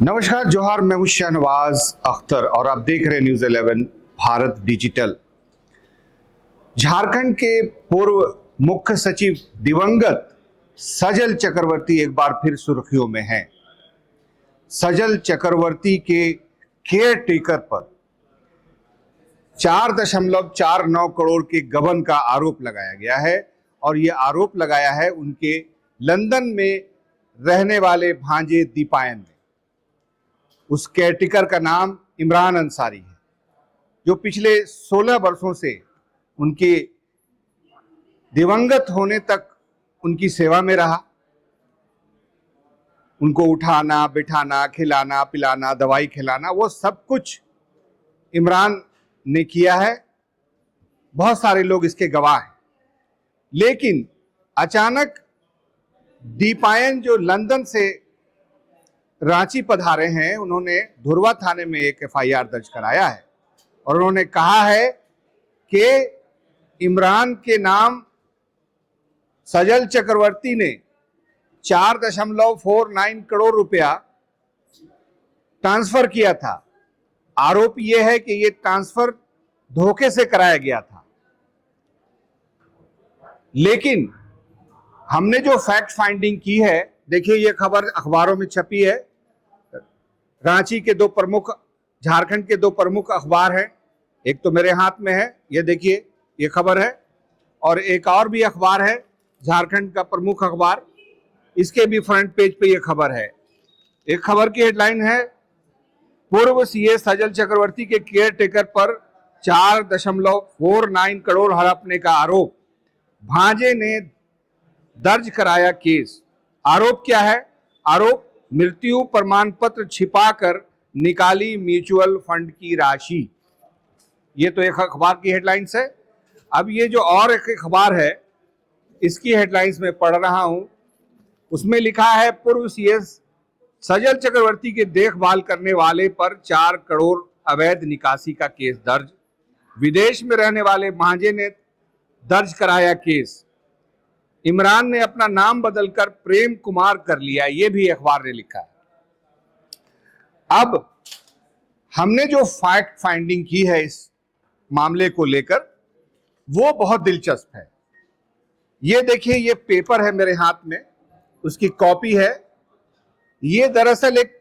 नमस्कार, जोहार। मैं हूं शहनवाज अख्तर और आप देख रहे हैं न्यूज़ 11 भारत डिजिटल। झारखंड के पूर्व मुख्य सचिव दिवंगत सजल चक्रवर्ती एक बार फिर सुर्खियों में हैं। सजल चक्रवर्ती के केयर टेकर पर 4.49 करोड़ के गबन का आरोप लगाया गया है और ये आरोप लगाया है उनके लंदन में रहने वाले भांजे दीपायन ने। उस केयरटेकर का नाम इमरान अंसारी है, जो पिछले 16 वर्षों से उनके दिवंगत होने तक उनकी सेवा में रहा। उनको उठाना, बिठाना, खिलाना, पिलाना, दवाई खिलाना, वो सब कुछ इमरान ने किया है। बहुत सारे लोग इसके गवाह हैं। लेकिन अचानक दीपायन जो लंदन से रांची पधारे हैं, उन्होंने धुर्वा थाने में एक एफआईआर दर्ज कराया है और उन्होंने कहा है कि इमरान के नाम सजल चक्रवर्ती ने 4.49 करोड़ रुपया ट्रांसफर किया था। आरोप यह है कि यह ट्रांसफर धोखे से कराया गया था। लेकिन हमने जो फैक्ट फाइंडिंग की है, देखिए ये खबर अखबारों में छपी है। रांची के दो प्रमुख, झारखंड के दो प्रमुख अखबार हैं। एक तो मेरे हाथ में है, ये देखिए ये खबर है, और एक और भी अखबार है झारखंड का प्रमुख अखबार, इसके भी फ्रंट पेज पे ये खबर है। एक खबर की हेडलाइन है, पूर्व सीए सजल चक्रवर्ती के केयर टेकर पर 4.49 करोड़ हड़पने का आरोप, भांजे ने दर्ज कराया केस। आरोप क्या है? आरोप मृत्यु प्रमाण पत्र छिपाकर निकाली म्यूचुअल फंड की राशि। ये तो एक अखबार की हेडलाइंस है। अब ये जो और एक अखबार है, इसकी हेडलाइंस में पढ़ रहा हूं। उसमें लिखा है, पूर्व सीएस सजल चक्रवर्ती के देखभाल करने वाले पर 4 करोड़ अवैध निकासी का केस दर्ज। विदेश में रहने वाले भांजे ने दर्ज कराया केस। इमरान ने अपना नाम बदलकर प्रेम कुमार कर लिया, यह भी अखबार ने लिखा है। अब हमने जो फैक्ट फाइंडिंग की है इस मामले को लेकर, वो बहुत दिलचस्प है। ये देखिए, ये पेपर है मेरे हाथ में, उसकी कॉपी है। ये दरअसल एक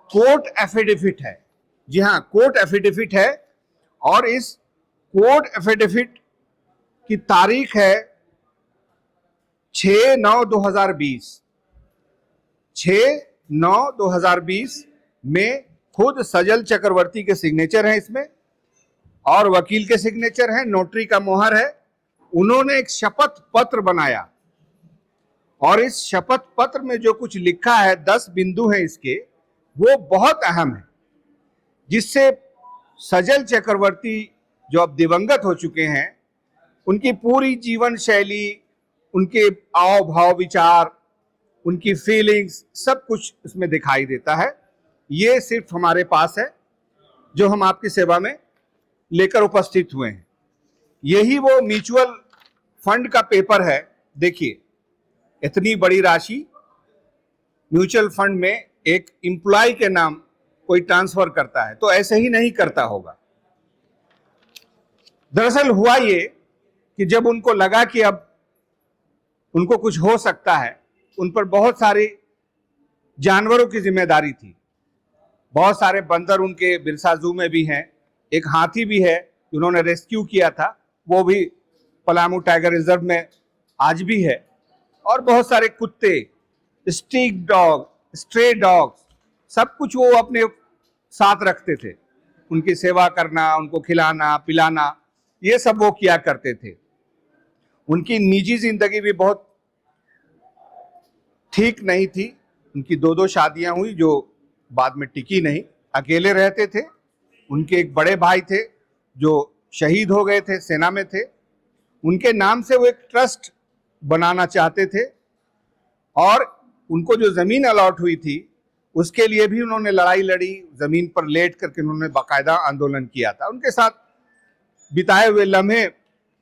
कोर्ट एफिडेविट है। जी हाँ, कोर्ट एफिडेविट है, और इस कोर्ट एफिडेविट की तारीख है 6/9/2020। 6/9/2020 में खुद सजल चक्रवर्ती के सिग्नेचर हैं इसमें, और वकील के सिग्नेचर हैं, नोटरी का मोहर है। उन्होंने एक शपथ पत्र बनाया, और इस शपथ पत्र में जो कुछ लिखा है, 10 बिंदु हैं इसके, वो बहुत अहम है, जिससे सजल चक्रवर्ती जो अब दिवंगत हो चुके हैं, उनकी पूरी जीवन शैली, उनके आव भाव, विचार, उनकी फीलिंग्स, सब कुछ इसमें दिखाई देता है। ये सिर्फ हमारे पास है, जो हम आपकी सेवा में लेकर उपस्थित हुए हैं। यही वो म्यूचुअल फंड का पेपर है। देखिए, इतनी बड़ी राशि म्यूचुअल फंड में एक एम्प्लॉय के नाम कोई ट्रांसफर करता है, तो ऐसे ही नहीं करता होगा। दरअसल हुआ ये कि जब उनको लगा कि अब उनको कुछ हो सकता है, उन पर बहुत सारी जानवरों की जिम्मेदारी थी। बहुत सारे बंदर उनके बिरसा जू में भी हैं, एक हाथी भी है उन्होंने रेस्क्यू किया था, वो भी पलामू टाइगर रिजर्व में आज भी है, और बहुत सारे कुत्ते, स्ट्रीट डॉग, स्ट्रे डॉग्स, सब कुछ वो अपने साथ रखते थे। उनकी सेवा करना, उनको खिलाना पिलाना, ये सब वो किया करते थे। उनकी निजी जिंदगी भी बहुत ठीक नहीं थी। उनकी 2 शादियां हुई जो बाद में टिकी नहीं। अकेले रहते थे। उनके एक बड़े भाई थे जो शहीद हो गए थे, सेना में थे। उनके नाम से वो एक ट्रस्ट बनाना चाहते थे, और उनको जो जमीन अलॉट हुई थी उसके लिए भी उन्होंने लड़ाई लड़ी। जमीन पर लेट करके उन्होंने बाकायदा आंदोलन किया था। उनके साथ बिताए हुए लम्हे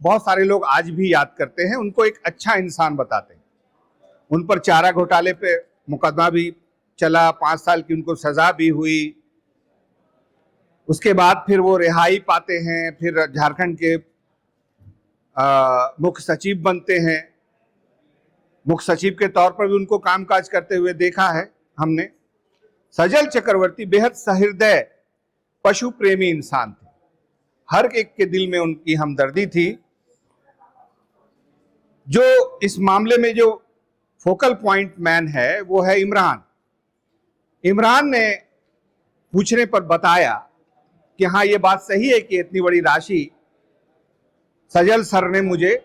बहुत सारे लोग आज भी याद करते हैं। उनको एक अच्छा इंसान बताते हैं। उन पर चारा घोटाले पे मुकदमा भी चला, 5 साल की उनको सजा भी हुई। उसके बाद फिर वो रिहाई पाते हैं, फिर झारखंड के मुख्य सचिव बनते हैं। मुख्य सचिव के तौर पर भी उनको कामकाज करते हुए देखा है हमने। सजल चक्रवर्ती बेहद सहृदय पशु प्रेमी इंसान थे। हर एक के दिल में उनकी हमदर्दी थी। जो इस मामले में जो फोकल पॉइंट मैन है वो है इमरान। इमरान ने पूछने पर बताया कि हाँ, ये बात सही है कि इतनी बड़ी राशि सजल सर ने मुझे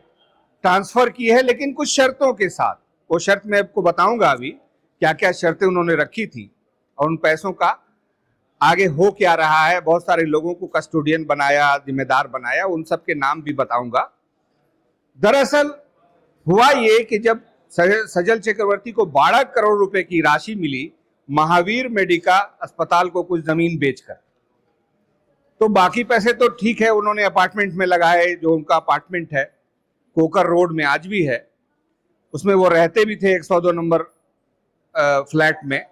ट्रांसफर की है, लेकिन कुछ शर्तों के साथ। वो शर्त मैं आपको बताऊंगा अभी क्या क्या शर्तें उन्होंने रखी थी और उन पैसों का आगे हो क्या रहा है। बहुत सारे लोगों को कस्टोडियन बनाया, जिम्मेदार बनाया, उन सब के नाम भी बताऊंगा। दरअसल हुआ ये कि जब सजल चक्रवर्ती को 12 करोड़ रुपए की राशि मिली महावीर मेडिका अस्पताल को कुछ जमीन बेचकर, तो बाकी पैसे तो ठीक है उन्होंने अपार्टमेंट में लगाए। जो उनका अपार्टमेंट है कोकर रोड में आज भी है, उसमें वो रहते भी थे 102 नंबर फ्लैट में।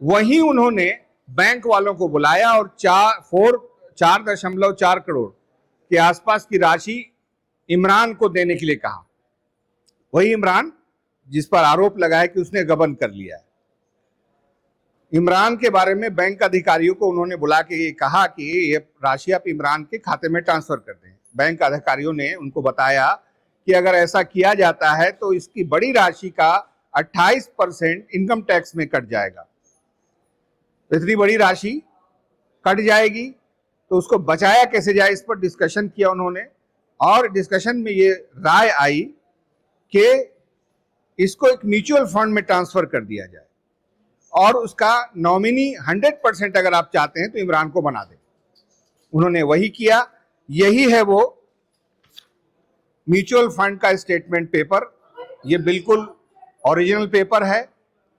वहीं उन्होंने बैंक वालों को बुलाया और 4.4 करोड़ के आसपास की राशि इमरान को देने के लिए कहा। वही इमरान जिस पर आरोप लगाया कि उसने गबन कर लिया है। इमरान के बारे में बैंक अधिकारियों को उन्होंने बुला के कहा कि ये राशि आप इमरान के खाते में ट्रांसफर कर दें। बैंक अधिकारियों ने उनको बताया कि अगर ऐसा किया जाता है तो इसकी बड़ी राशि का 28% इनकम टैक्स में कट जाएगा। इतनी बड़ी राशि कट जाएगी तो उसको बचाया कैसे जाए, इस पर डिस्कशन किया उन्होंने। और डिस्कशन में ये राय आई कि इसको एक म्यूचुअल फंड में ट्रांसफर कर दिया जाए और उसका नॉमिनी 100% अगर आप चाहते हैं तो इमरान को बना दें। उन्होंने वही किया। यही है वो म्यूचुअल फंड का स्टेटमेंट पेपर। ये बिल्कुल ओरिजिनल पेपर है,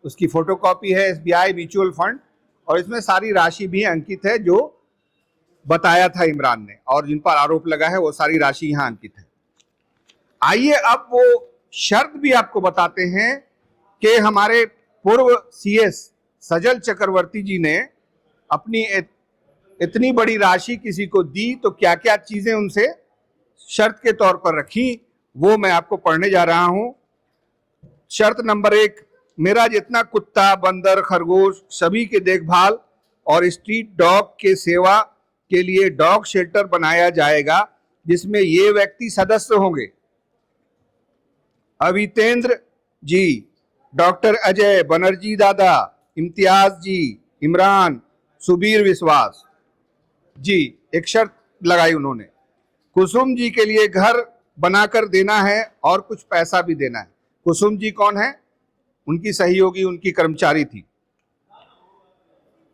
उसकी फोटोकॉपी है एसबीआई म्यूचुअल फंड, और इसमें सारी राशि भी अंकित है जो बताया था इमरान ने और जिन पर आरोप लगा है वो सारी राशि यहां अंकित है। आइए अब वो शर्त भी आपको बताते हैं कि हमारे पूर्व सीएस सजल चक्रवर्ती जी ने अपनी इतनी बड़ी राशि किसी को दी तो क्या क्या चीजें उनसे शर्त के तौर पर रखी, वो मैं आपको पढ़ने जा रहा हूं। शर्त नंबर 1, मेरा जितना कुत्ता, बंदर, खरगोश सभी के देखभाल और स्ट्रीट डॉग के सेवा के लिए डॉग शेल्टर बनाया जाएगा जिसमें ये व्यक्ति सदस्य होंगे: अवितेंद्र जी, डॉक्टर अजय बनर्जी दादा, इम्तियाज जी, इमरान, सुबीर विश्वास जी। एक शर्त लगाई उन्होंने, कुसुम जी के लिए घर बनाकर देना है और कुछ पैसा भी देना है। कुसुम जी कौन है? उनकी सहयोगी, उनकी कर्मचारी थी।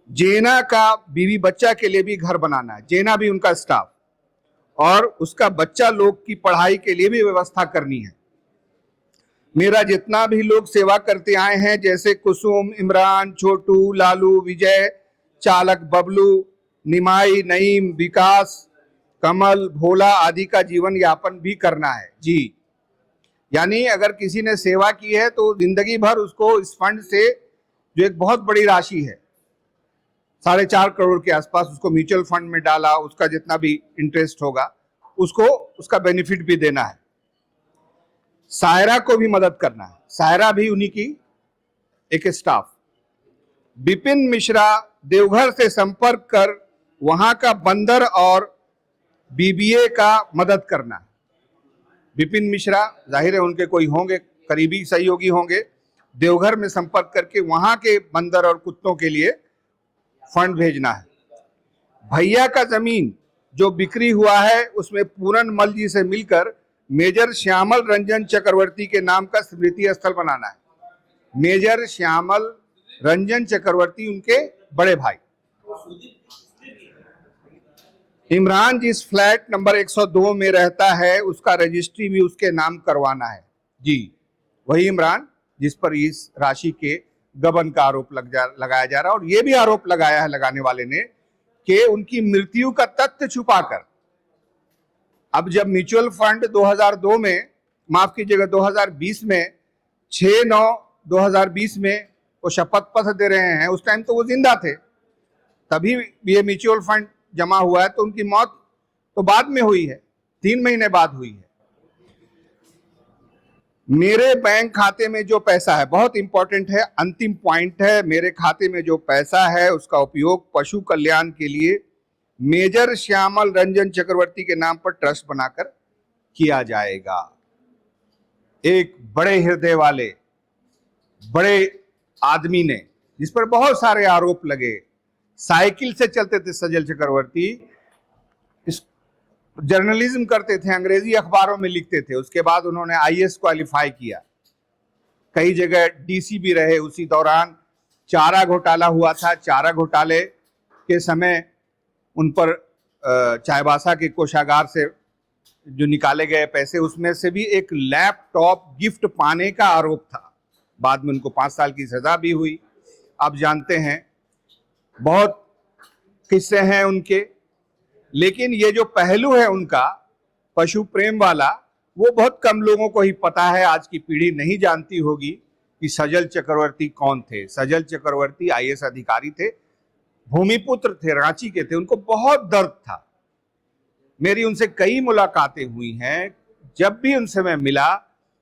जेना का बीवी बच्चा के लिए भी घर बनाना है, जेना भी उनका स्टाफ, और उसका बच्चा लोग की पढ़ाई के लिए भी व्यवस्था करनी है। मेरा जितना भी लोग सेवा करते आए हैं जैसे कुसुम, इमरान, छोटू, लालू, विजय, चालक, बबलू, निमाई, नईम, विकास, कमल, भोला आदि का जीवन यापन भी करना है जी। यानी अगर किसी ने सेवा की है तो जिंदगी भर उसको इस फंड से, जो एक बहुत बड़ी राशि है 4.5 करोड़ के आसपास, उसको म्यूचुअल फंड में डाला, उसका जितना भी इंटरेस्ट होगा उसको उसका बेनिफिट भी देना है। सायरा को भी मदद करना है, सायरा भी उन्हीं की एक स्टाफ। विपिन मिश्रा, देवघर से संपर्क कर वहां का बंदर और बीबीए का मदद करना है। विपिन मिश्रा जाहिर है उनके कोई होंगे, करीबी सहयोगी होंगे। देवघर में संपर्क करके वहां के बंदर और कुत्तों के लिए फंड भेजना है। भैया का जमीन जो बिक्री हुआ है उसमें पूरन मल जी से मिलकर मेजर श्यामल रंजन चक्रवर्ती के नाम का स्मृति स्थल बनाना है। मेजर श्यामल रंजन चक्रवर्ती उनके बड़े भाई। इमरान जिस फ्लैट नंबर 102 में रहता है उसका रजिस्ट्री भी उसके नाम करवाना है जी। वही इमरान जिस पर इस राशि के गबन का आरोप लगाया जा रहा है। और यह भी आरोप लगाया है लगाने वाले ने कि उनकी मृत्यु का तथ्य छुपाकर, अब जब म्यूचुअल फंड 2002 में, माफ कीजिएगा 2020 में 6/9/2020 में वो शपथ पत्र दे रहे हैं, उस टाइम तो वो जिंदा थे, तभी ये म्यूचुअल फंड जमा हुआ है। तो उनकी मौत तो बाद में हुई है, 3 महीने बाद हुई है। मेरे बैंक खाते में जो पैसा है, बहुत इंपॉर्टेंट है, अंतिम पॉइंट है, मेरे खाते में जो पैसा है उसका उपयोग पशु कल्याण के लिए मेजर श्यामल रंजन चक्रवर्ती के नाम पर ट्रस्ट बनाकर किया जाएगा। एक बड़े हृदय वाले बड़े आदमी ने, जिस पर बहुत सारे आरोप लगे, साइकिल से चलते थे सजल चक्रवर्ती, जर्नलिज्म करते थे, अंग्रेजी अखबारों में लिखते थे, उसके बाद उन्होंने आईएएस क्वालिफाई किया, कई जगह डीसी भी रहे। उसी दौरान चारा घोटाला हुआ था, चारा घोटाले के समय उन पर चाईबासा के कोषागार से जो निकाले गए पैसे, उसमें से भी एक लैपटॉप गिफ्ट पाने का आरोप था। बाद में उनको 5 साल की सजा भी हुई। आप जानते हैं, बहुत किस्से हैं उनके, लेकिन ये जो पहलू है उनका पशु प्रेम वाला, वो बहुत कम लोगों को ही पता है। आज की पीढ़ी नहीं जानती होगी कि सजल चक्रवर्ती कौन थे। सजल चक्रवर्ती आईएएस अधिकारी थे, भूमिपुत्र थे, रांची के थे। उनको बहुत दर्द था। मेरी उनसे कई मुलाकातें हुई हैं। जब भी उनसे मैं मिला,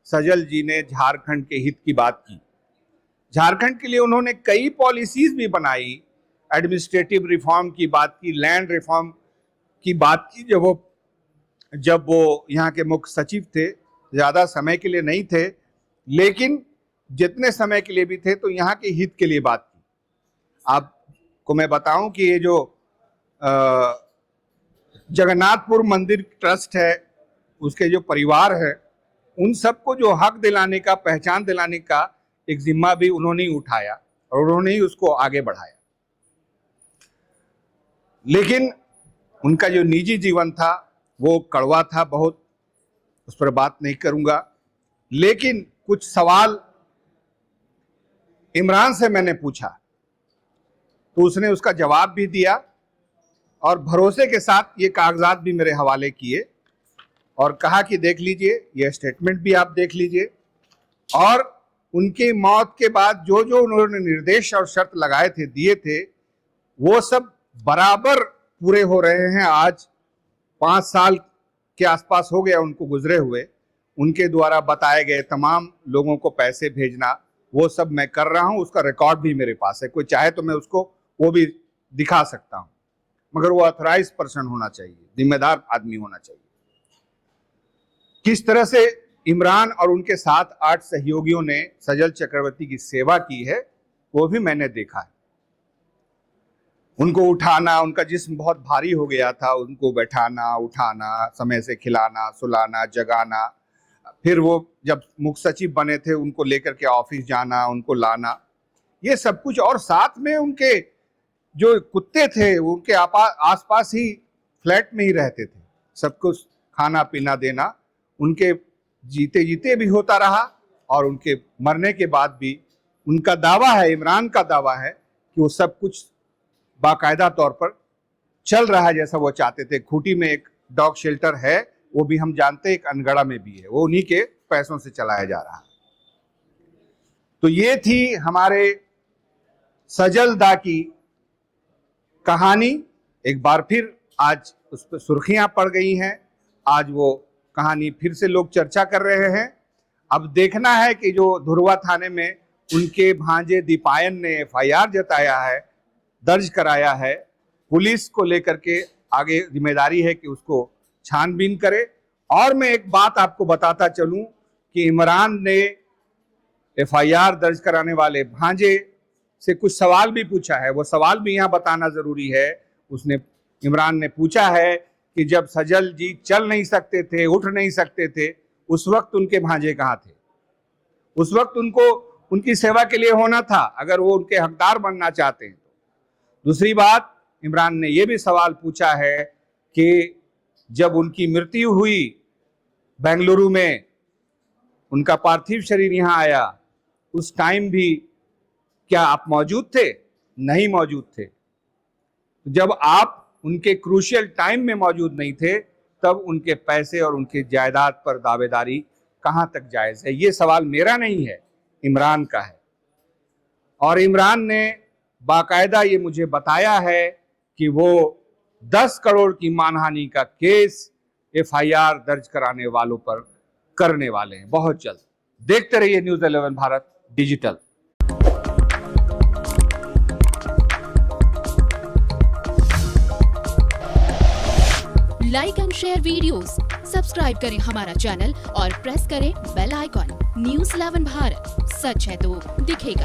सजल जी ने झारखंड के हित की बात की। झारखंड के लिए उन्होंने कई पॉलिसीज भी बनाई, एडमिनिस्ट्रेटिव रिफॉर्म की बात की, लैंड रिफॉर्म की बात की। जब वो यहाँ के मुख्य सचिव थे, ज्यादा समय के लिए नहीं थे, लेकिन जितने समय के लिए भी थे तो यहाँ के हित के लिए बात की। आपको मैं बताऊं कि ये जो जगन्नाथपुर मंदिर ट्रस्ट है, उसके जो परिवार है, उन सबको जो हक दिलाने का, पहचान दिलाने का एक जिम्मा भी उन्होंने ही उठाया और उन्होंने ही उसको आगे बढ़ाया। लेकिन उनका जो निजी जीवन था वो कड़वा था बहुत, उस पर बात नहीं करूंगा। लेकिन कुछ सवाल इमरान से मैंने पूछा तो उसने उसका जवाब भी दिया और भरोसे के साथ ये कागजात भी मेरे हवाले किए और कहा कि देख लीजिए, ये स्टेटमेंट भी आप देख लीजिए। और उनकी मौत के बाद जो जो उन्होंने निर्देश और शर्त लगाए थे, दिए थे, वो सब बराबर पूरे हो रहे हैं। आज 5 साल के आसपास हो गया उनको गुजरे हुए। उनके द्वारा बताए गए तमाम लोगों को पैसे भेजना, वो सब मैं कर रहा हूं। उसका रिकॉर्ड भी मेरे पास है, कोई चाहे तो मैं उसको वो भी दिखा सकता हूं, मगर वो ऑथराइज पर्सन होना चाहिए, जिम्मेदार आदमी होना चाहिए। किस तरह से इमरान और उनके 7-8 सहयोगियों ने सजल चक्रवर्ती की सेवा की है, वो भी मैंने देखा है। उनको उठाना, उनका जिस्म बहुत भारी हो गया था, उनको बैठाना, उठाना, समय से खिलाना, सुलाना, जगाना, फिर वो जब मुख्य सचिव बने थे उनको लेकर के ऑफिस जाना, उनको लाना, ये सब कुछ। और साथ में उनके जो कुत्ते थे उनके आसपास ही फ्लैट में ही रहते थे, सबको खाना पीना देना उनके जीते जीते भी होता रहा और उनके मरने के बाद भी। उनका दावा है, इमरान का दावा है कि वो सब कुछ बाकायदा तौर पर चल रहा है जैसा वो चाहते थे। खूंटी में एक डॉग शेल्टर है, वो भी हम जानते हैं, एक अनगढ़ा में भी है, वो उन्हीं के पैसों से चलाया जा रहा है। तो ये थी हमारे सजल दा की कहानी। एक बार फिर आज उस पर सुर्खियां पड़ गई हैं, आज वो कहानी फिर से लोग चर्चा कर रहे हैं। अब देखना है कि जो धुरवा थाने में उनके भांजे दीपायन ने एफआईआर जताया है, दर्ज कराया है, पुलिस को लेकर के आगे जिम्मेदारी है कि उसको छानबीन करे। और मैं एक बात आपको बताता चलूं कि इमरान ने एफआईआर दर्ज कराने वाले भांजे से कुछ सवाल भी पूछा है, वो सवाल भी यहाँ बताना जरूरी है। उसने, इमरान ने पूछा है कि जब सजल जी चल नहीं सकते थे, उठ नहीं सकते थे, उस वक्त उनके भांजे कहाँ थे? उस वक्त उनको उनकी सेवा के लिए होना था, अगर वो उनके हकदार बनना चाहते हैं तो। दूसरी बात, इमरान ने यह भी सवाल पूछा है कि जब उनकी मृत्यु हुई बेंगलुरु में, उनका पार्थिव शरीर यहाँ आया, उस टाइम भी क्या आप मौजूद थे? नहीं मौजूद थे। जब आप उनके क्रूशियल टाइम में मौजूद नहीं थे, तब उनके पैसे और उनके जायदाद पर दावेदारी कहां तक जायज है? ये सवाल मेरा नहीं है, इमरान का है। और इमरान ने बाकायदा ये मुझे बताया है कि वो 10 करोड़ की मानहानि का केस FIR दर्ज कराने वालों पर करने वाले हैं बहुत जल्द। देखते रहिए news 11 Bharat digital. Like and share videos, subscribe करें हमारा चैनल और प्रेस करें बेल आइकॉन। न्यूज़ 11 भारत, सच है तो दिखेगा।